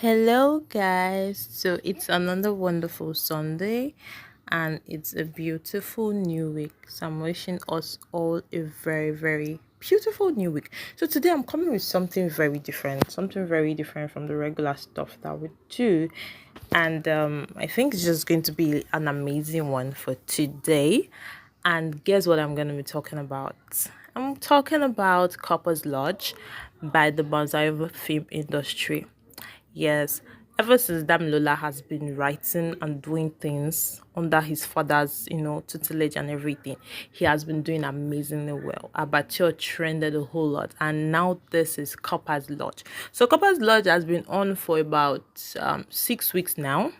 Hello, guys. So it's another wonderful Sunday and it's a beautiful new week. So I'm wishing us all a very, very beautiful new week. So today I'm coming with something very different from the regular stuff that we do. And I think it's just going to be an amazing one for today. And guess what I'm going to be talking about? I'm talking about Copper's Lodge by the Banzai film industry. Yes, ever since Damilola has been writing and doing things under his father's, tutelage and everything, he has been doing amazingly well. Abattoir trended a whole lot, and now this is Copper's Lodge. So Copper's Lodge has been on for about 6 weeks now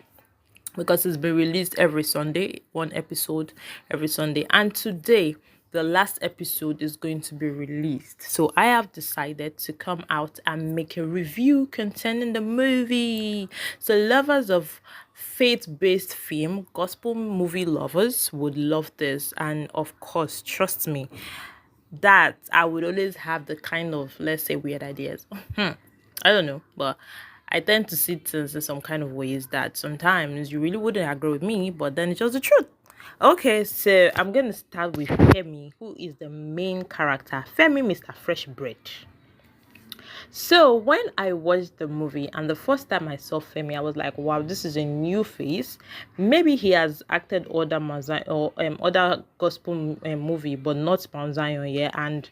because it's been released every Sunday, one episode every Sunday. And today, the last episode is going to be released. So I have decided to come out and make a review concerning the movie. So lovers of faith-based film, gospel movie lovers would love this. And of course, trust me, that I would always have the kind of, let's say, weird ideas. I don't know, but I tend to see things in some kind of ways that sometimes you really wouldn't agree with me, but then it's just the truth. Okay, so I'm gonna start with Femi, who is the main character. Femi, Mr. Fresh Bread. So when I watched the movie and the first time I saw Femi, I was like, "Wow, this is a new face. Maybe he has acted other or other gospel movie, but not Mount Zion, yeah." And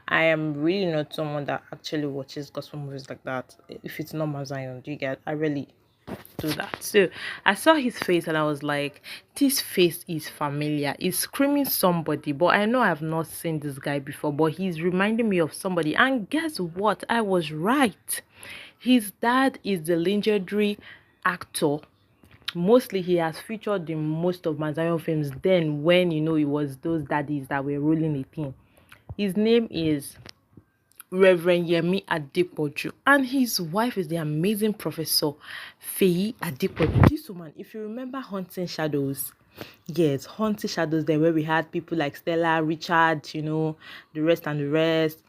I am really not someone that actually watches gospel movies like that. If it's not Mount Zion, do you get? I really do that. So I saw his face and I was like, this face is familiar. He's screaming somebody, but I know I've not seen this guy before, but he's reminding me of somebody. And guess what? I was right. His dad is the legendary actor. Mostly he has featured in most of Mazayon films then when it was those daddies that were ruling the thing. His name is Reverend Yemi Adepoju, and his wife is the amazing Professor Feyi Adepoju. This woman, if you remember Haunting Shadows, yes, Haunting Shadows, there where we had people like Stella, Richard, the rest and the rest.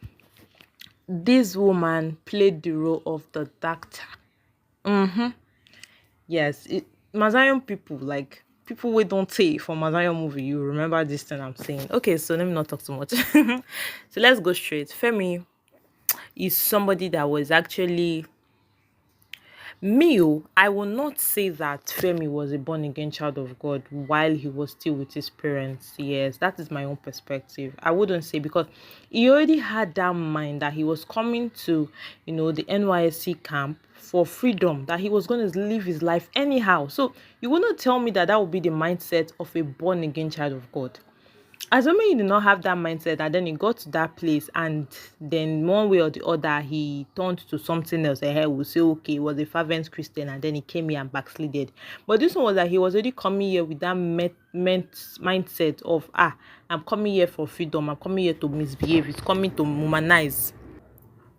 This woman played the role of the doctor. Yes, Mazayon people, like people we don't say for Mazayon movie, you remember this thing I'm saying. Okay, so let me not talk too much. So let's go straight. Femi is somebody that was actually I will not say that Femi was a born again child of God while he was still with his parents. Yes, that is my own perspective. I wouldn't say because he already had that mind that he was coming to, the NYSC camp for freedom, that he was going to live his life anyhow. So you will not tell me that that would be the mindset of a born again child of God. Assuming he did not have that mindset and then he got to that place and then one way or the other he turned to something else, will say okay, he was a fervent Christian and then he came here and backslided. But this one was like he was already coming here with that mindset of I'm coming here for freedom, I'm coming here to misbehave, it's coming to humanize.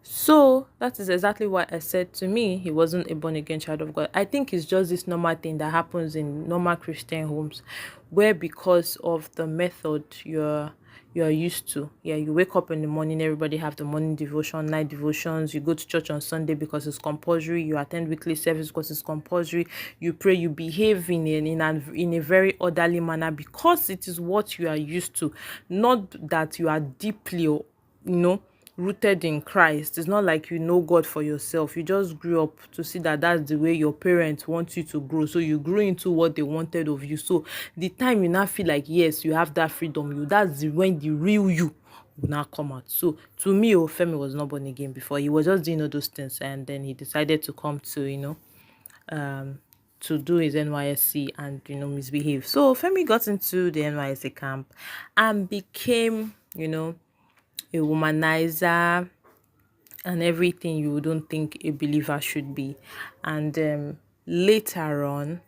So that is exactly what I said. To me, he wasn't a born again child of God. I think it's just this normal thing that happens in normal Christian homes, where because of the method you're used to. Yeah, you wake up in the morning, everybody have the morning devotion, night devotions, you go to church on Sunday because it's compulsory, you attend weekly service because it's compulsory, you pray, you behave in a very orderly manner because it is what you are used to, not that you are deeply rooted in Christ. It's not like you know God for yourself. You just grew up to see that that's the way your parents want you to grow. So you grew into what they wanted of you. So the time you now feel like, yes, you have that freedom, when the real you will now come out. So to me, Femi was not born again before. He was just doing all those things and then he decided to come to, to do his NYSC and, misbehave. So Femi got into the NYSC camp and became, a womanizer and everything you don't think a believer should be. And later on,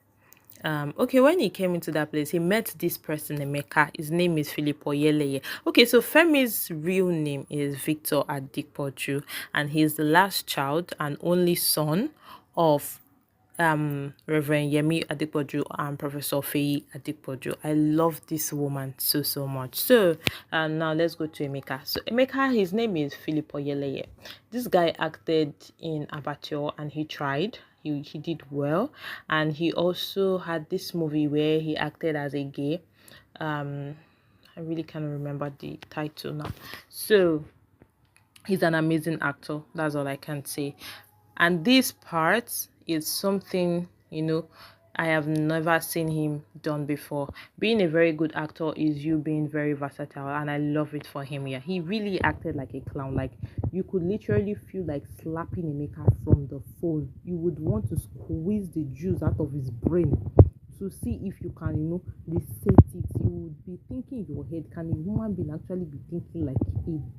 okay, when he came into that place, he met this person, Emeka. His name is Philip Oyeleye. Okay, so Femi's real name is Victor Adikpoju, and he's the last child and only son of Reverend Yemi Adepoju and Professor Feyi Adepoju. I love this woman so much. So now let's go to Emeka. So Emeka, his name is Philip Oyeleye. This guy acted in Abattoir and he tried. he did well. And he also had this movie where he acted as a gay. um I really can't remember the title now. So he's an amazing actor. That's all I can say. And this part is something, I have never seen him done before. Being a very good actor is you being very versatile, and I love it for him. Yeah, he really acted like a clown. Like, you could literally feel like slapping Emeka from the phone. You would want to squeeze the juice out of his brain to see if you can, reset it. You would be thinking in your head, can a human being actually be thinking like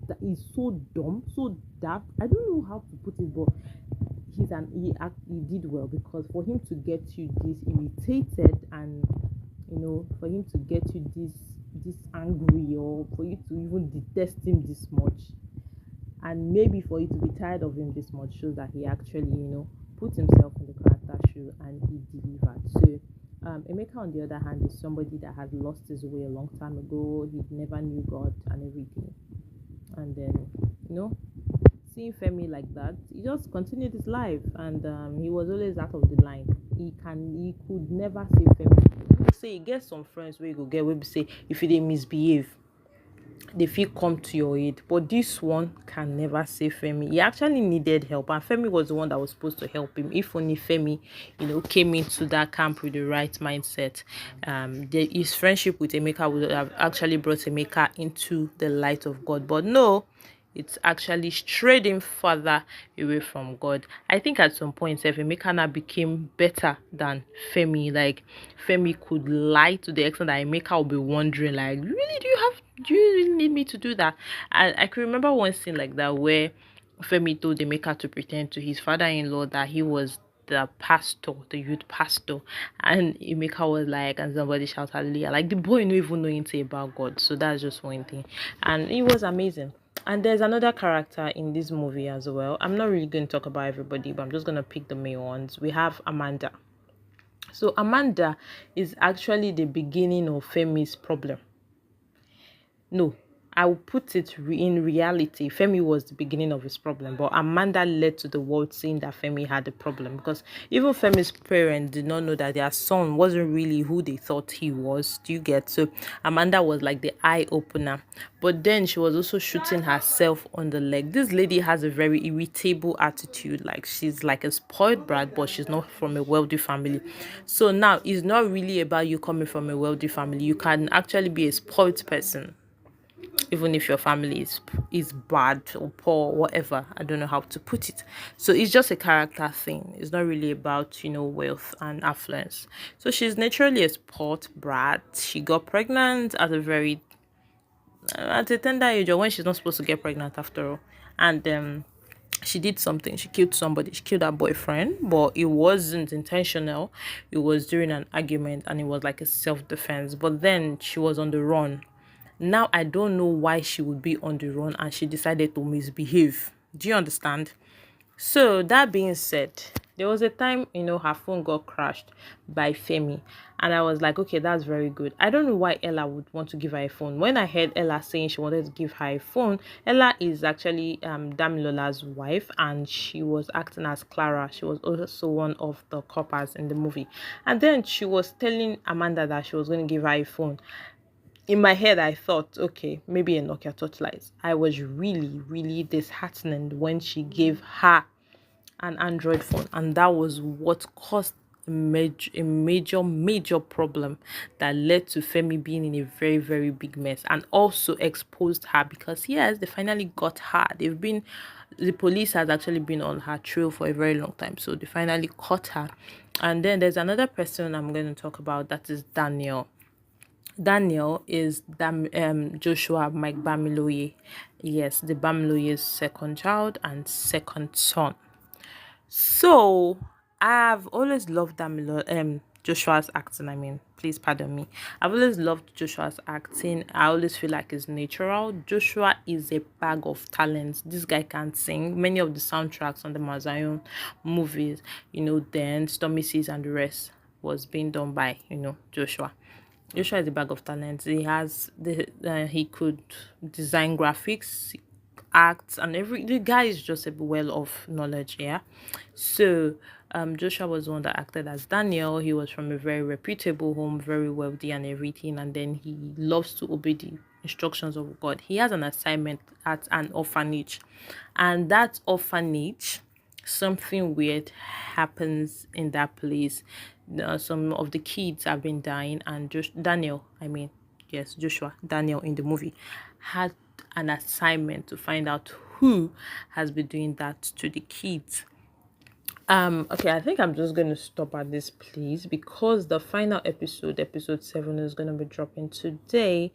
that is so dumb, so daft? I don't know how to put it, but he did well, because for him to get you this irritated, and for him to get you this angry, or for you to even detest him this much, and maybe for you to be tired of him this much, shows that he actually put himself in the character shoe and he delivered. So Emeka, on the other hand, is somebody that had lost his way a long time ago. He never knew God and everything, and then seeing Femi like that, he just continued his life, and he was always out of the line. He could never save Femi. Say, you get some friends where you go get where we say, if you didn't misbehave, they feel come to your aid, but this one can never save Femi. He actually needed help, and Femi was the one that was supposed to help him. If only Femi came into that camp with the right mindset, his friendship with Emeka would have actually brought Emeka into the light of God. But no, it's actually strayed him further away from God. I think at some point, Emeka now became better than Femi. Like, Femi could lie to the extent that Emeka would be wondering, like, really, do you really need me to do that? And I can remember one scene like that where Femi told Emeka to pretend to his father-in-law that he was the pastor, the youth pastor, and Emeka was like, and somebody shouted hallelujah. Like, the boy no even know anything about God. So that's just one thing, and it was amazing. And there's another character in this movie as well. I'm not really going to talk about everybody, but I'm just going to pick the main ones. We have Amanda. So Amanda is actually the beginning of Femi's problem. No, I will put it in reality. Femi was the beginning of his problem, but Amanda led to the world seeing that Femi had a problem, because even Femi's parents did not know that their son wasn't really who they thought he was. Do you get? So Amanda was like the eye opener, but then she was also shooting herself on the leg. This lady has a very irritable attitude. Like, she's like a spoiled brat, but she's not from a wealthy family. So now it's not really about you coming from a wealthy family. You can actually be a spoiled person even if your family is bad or poor or whatever. I don't know how to put it. So it's just a character thing. It's not really about wealth and affluence. So she's naturally a sport brat. She got pregnant at a tender age, or when she's not supposed to get pregnant after all. And she did something. She killed somebody. She killed her boyfriend, but it wasn't intentional. It was during an argument, and it was like a self-defense. But then she was on the run. Now I don't know why she would be on the run and she decided to misbehave. Do you understand? So that being said, there was a time, her phone got crashed by Femi. And I was like, okay, that's very good. I don't know why Ella would want to give her a phone. When I heard Ella saying she wanted to give her a phone, Ella is actually Damilola's wife, and she was acting as Clara. She was also one of the coppers in the movie. And then she was telling Amanda that she was going to give her a phone. In my head, I thought, okay, maybe a Nokia Touchlight. I was really, really disheartened when she gave her an Android phone, and that was what caused a major problem that led to Femi being in a very, very big mess, and also exposed her, because yes, they finally got her. The police has actually been on her trail for a very long time, so they finally caught her. And then there's another person I'm going to talk about, that is Daniel. Daniel is Joshua Mike Bamiloye. Yes, the Bamiloye's second child and second son. So I've always loved Joshua's acting. I mean, please pardon me. I've always loved Joshua's acting. I always feel like it's natural. Joshua is a bag of talents. This guy can sing. Many of the soundtracks on the Mazayon movies, then Stormy Seas and the rest was being done by Joshua. Joshua is a bag of talents. He could design graphics, acts, and the guy is just a well of knowledge. Yeah. So Joshua was the one that acted as Daniel. He was from a very reputable home, very wealthy and everything, and then he loves to obey the instructions of God. He has an assignment at an orphanage, and that orphanage, something weird happens in that place. Some of the kids have been dying, and just Daniel, I mean, yes, Joshua, Daniel in the movie, had an assignment to find out who has been doing that to the kids. Okay, I think I'm just gonna stop at this place because the final episode, episode 7, is gonna be dropping today,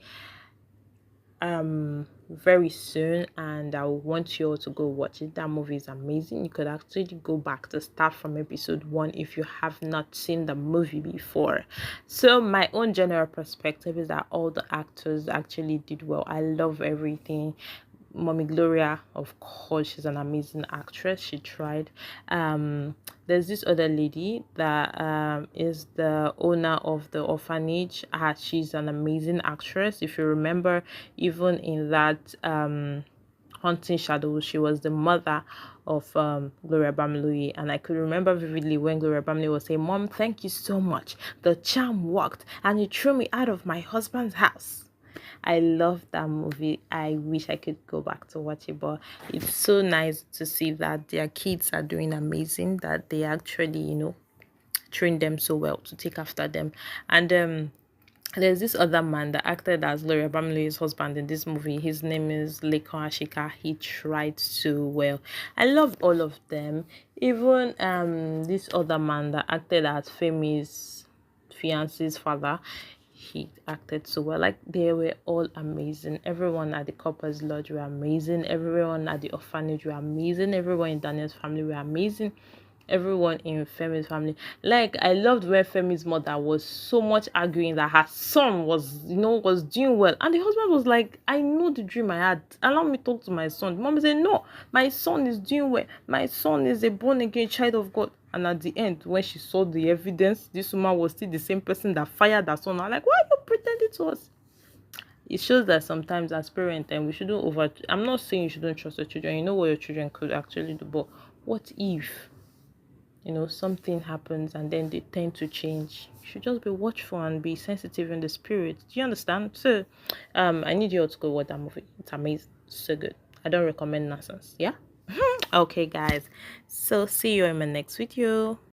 very soon, and I want you all to go watch it. That movie is amazing. You could actually go back to start from episode 1 if you have not seen the movie before. So my own general perspective is that all the actors actually did well. I love everything. Mommy Gloria, of course, she's an amazing actress. She tried. There's this other lady that is the owner of the orphanage. She's an amazing actress. If you remember, even in that Haunting Shadows, she was the mother of Gloria Bamlui, and I could remember vividly when Gloria Bamlui was saying, "Mom, thank you so much. The charm worked, and you threw me out of my husband's house." I love that movie. I wish I could go back to watch it, but it's so nice to see that their kids are doing amazing, that they actually, train them so well to take after them. And there's this other man that acted as Gloria Bamley's husband in this movie. His name is Lekon Ashika. He tried so well. I love all of them. Even this other man that acted as Femi's fiance's father, he acted so well. Like, they were all amazing. Everyone at the couple's lodge were amazing. Everyone at the orphanage were amazing. Everyone in Daniel's family were amazing. Everyone in Femi's family. Like, I loved where Femi's mother was so much arguing that her son was doing well. And the husband was like, "I know the dream I had. Allow me to talk to my son." The mom said, "No, my son is doing well. My son is a born again child of God." And at the end, when she saw the evidence, this woman was still the same person that fired her son. I'm like, "Why are you pretending to us?" It shows that sometimes as parents, and we shouldn't I'm not saying you shouldn't trust your children. You know what your children could actually do, but what if something happens and then they tend to change? You should just be watchful and be sensitive in the spirit. Do you understand? So I need you all to go watch that movie. It's amazing. So good. I don't recommend nonsense. Yeah. Okay, guys, so see you in my next video.